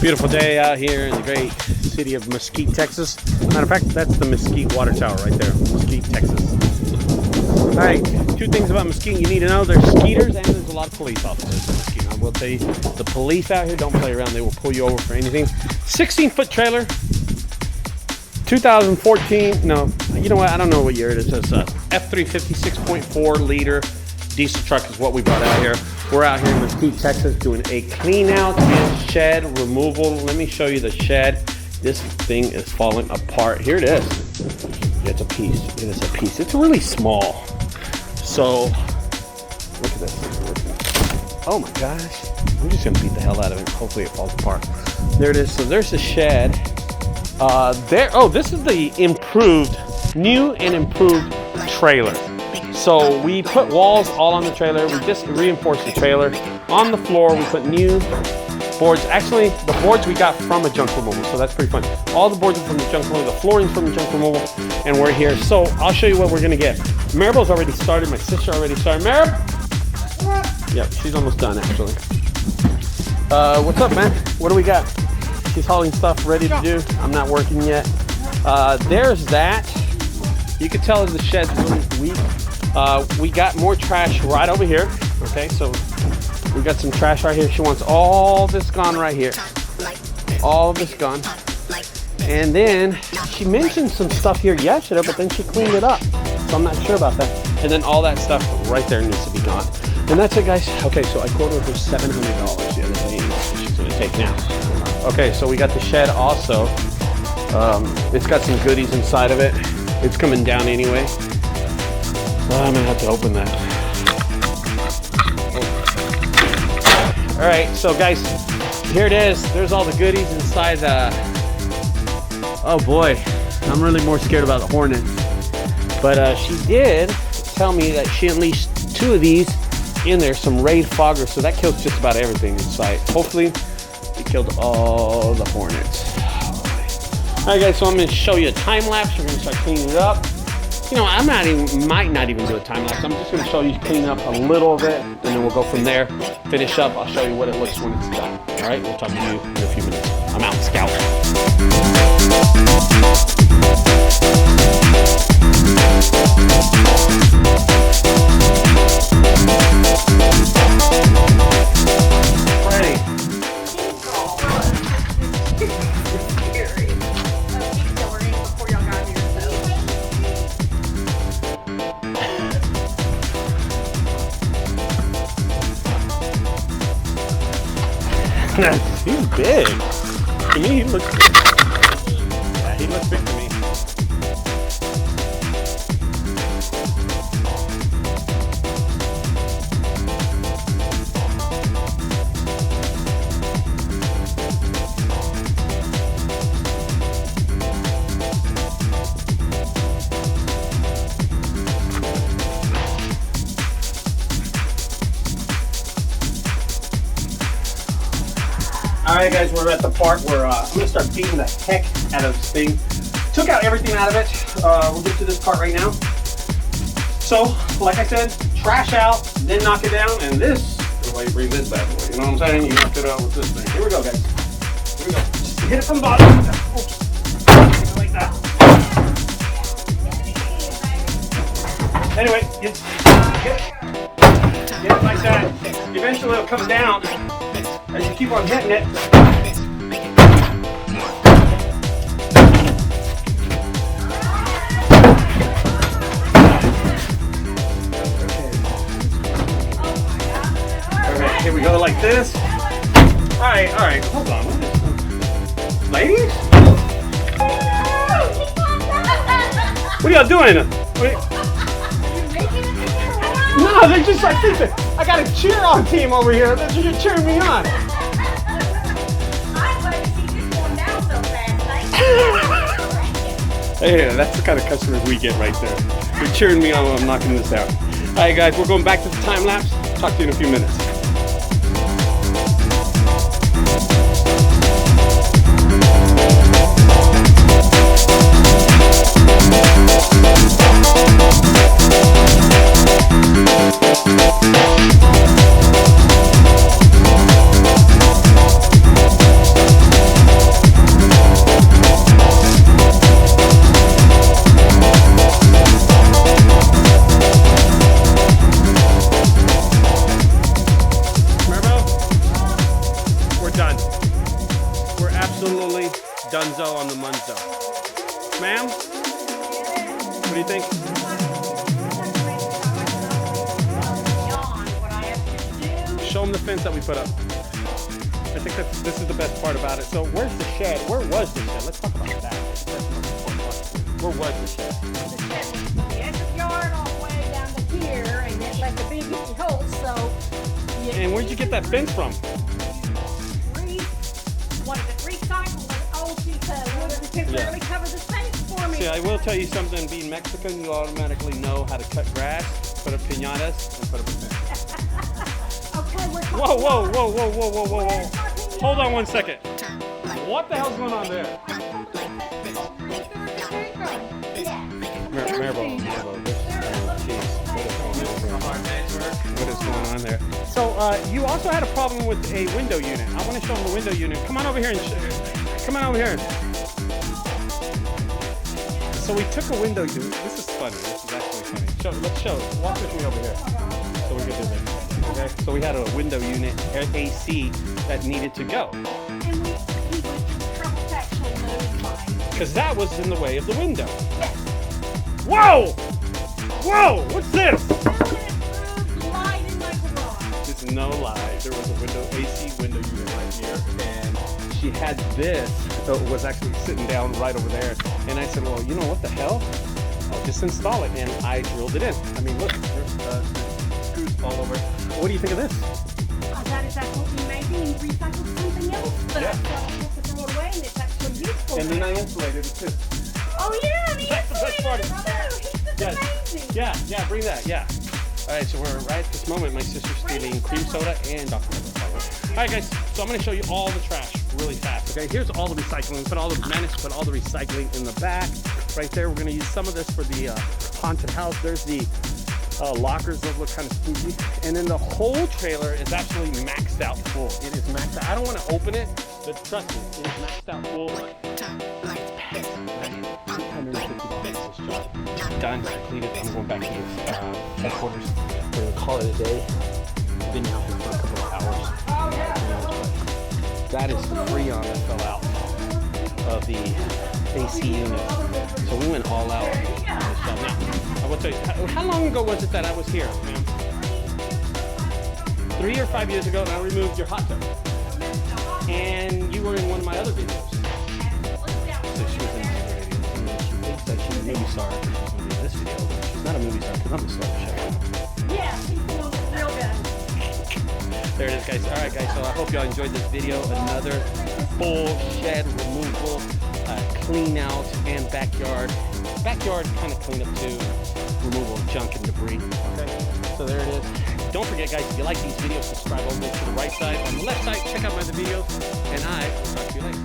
Beautiful day out here in the great city of Mesquite, Texas. Matter of fact, that's the Mesquite water tower right there, Mesquite, Texas. All right, two things about Mesquite you need to know. There's skeeters and there's a lot of police officers in Mesquite. I will tell you, the police out here don't play around. They will pull you over for anything. 16-foot trailer, 2014, no, you know what? I don't know what year it is. It's a F-350 6.4 liter diesel truck is what we brought out here. We're out here in Mesquite, Texas doing a clean out and shed removal. Let me show you the shed. This thing is falling apart. Here it is. It's a piece. It is a piece. It's really small. So, look at this. Oh my gosh. I'm just gonna beat the hell out of it. Hopefully it falls apart. There it is. So there's the shed. Oh, this is the new and improved trailer. So we put walls all on the trailer. We just reinforced the trailer. On the floor, we put new boards. Actually, the boards we got from a junk removal, so that's pretty fun. All the boards are from the junk removal. The flooring's from the junk removal, and we're here. So I'll show you what we're gonna get. Maribel's already started. My sister already started. Marib? Yep, she's almost done actually. What's up, man? What do we got? She's hauling stuff ready to do. I'm not working yet. There's that. You can tell the shed's really weak. We got more trash right over here. Okay, so we got some trash right here. She wants all this gone right here. All of this gone. And then she mentioned some stuff here yesterday, but then she cleaned it up. So I'm not sure about that. And then all that stuff right there needs to be gone. And that's it, guys. Okay, so I quoted her $700 the other day. She's gonna take now. Okay, so we got the shed also. It's got some goodies inside of it. It's coming down anyway. I'm gonna have to open that. All right, so guys, here it is. There's all the goodies inside. Oh boy, I'm really more scared about the Hornet. But she did tell me that she unleashed 2 of these in there, some Raid Foggers, so that kills just about everything inside. Hopefully, it killed all the Hornets. All right, guys, so I'm gonna show you a time lapse. We're gonna start cleaning it up. You know, might not even do a time lapse. I'm just gonna show you clean up a little bit, and then we'll go from there. Finish up. I'll show you what it looks when it's done. All right, we'll talk to you in a few minutes. I'm out, Scout. Ready. He's big. To me, he looks big. Yeah, he looks big to me. Alright guys, we're at the part where I'm going to start beating the heck out of this thing. Took out everything out of it. We'll get to this part right now. So, like I said, trash out, then knock it down, and this is why you bring this bad boy. You know what I'm saying? You knock it out with this thing. Here we go, guys. Here we go. Just hit it from the bottom. Oops. Like that. Anyway, get it like that. Eventually it'll come down. As you keep on hitting it. Okay, here we go like this. Alright, hold on. Ladies? What are y'all doing? No, they're just, I think that I got a cheer on team over here. They're just cheering me on. Hey, that's the kind of customers we get right there. They're cheering me on while I'm knocking this out. All right, guys, we're going back to the time lapse. Talk to you in a few minutes. them the fence that we put up. I think this is the best part about it. So where's the shed? Where was the shed? Let's talk about that. That's the most important part. Where was the shed? The shed was from the edge of the yard all the way down to here, and it left a big empty hole. So. And where'd you get that fence from? Wanted to recycle an old piece of wood to temporarily cover the space for me. See, I will tell you something. Being Mexican, you automatically know how to cut grass, put up piñatas, and put up a fence. Okay, we're talking Whoa, whoa, whoa, whoa, whoa, whoa, whoa, whoa. Hold on 1 second. What the hell's going on there? What is going on there? So you also had a problem with a window unit. I want to show them the window unit. Come on over here and come on over here. So we took a window unit. This is funny. This is actually funny. Let's show. Walk with me over here. So we can do this. Okay. So we had a window unit AC that needed to go. And we went to trouble actually mode because that was in the way of the window. Yes. Whoa! Whoa! What's this? It's no lie. There was a AC window unit right here, and she had this. So it was actually sitting down right over there. And I said, well, you know what the hell? I'll just install it, and I drilled it in. I mean, look, there's screws all over. What do you think of this? That is absolutely amazing. And recycled something else, but I have to throw it away, and it's actually useful. And then I insulated it too. Oh yeah, the That's the best part. It's amazing. Yeah, bring that, yeah. All right, so we're right at this moment. My sister's stealing cream soda and Dr. Pepper. All right, guys, so I'm gonna show you all the trash really fast, okay? Here's all the recycling. Managed to put all the recycling in the back. Right there, we're gonna use some of this for the haunted house. There's the lockers, those look kind of spooky. And then the whole trailer is absolutely maxed out full. It is maxed out. I don't wanna open it, but trust me, it is maxed out full. Done, completed. I'm going back to the headquarters. We're gonna call it a day. I've been out here for a couple of hours. That is the freon that fell out of the AC unit. So we went all out. Now, I will tell you, how long ago was it that I was here, ma'am? 3 or 5 years ago, and I removed your hot tub. And you were in one of my other videos. So she was in my other video. She thinks that she's a movie star. This video, but she's not a movie star because I'm a star. Yeah, she's real good. There it is, guys. All right, guys. So I hope y'all enjoyed this video. Another full shed removal, clean out, and backyard kind of clean up too. Removal of junk and debris. Okay. So there it is. Don't forget, guys. If you like these videos, subscribe over to the right side. On the left side, check out my other videos, and I will talk to you later.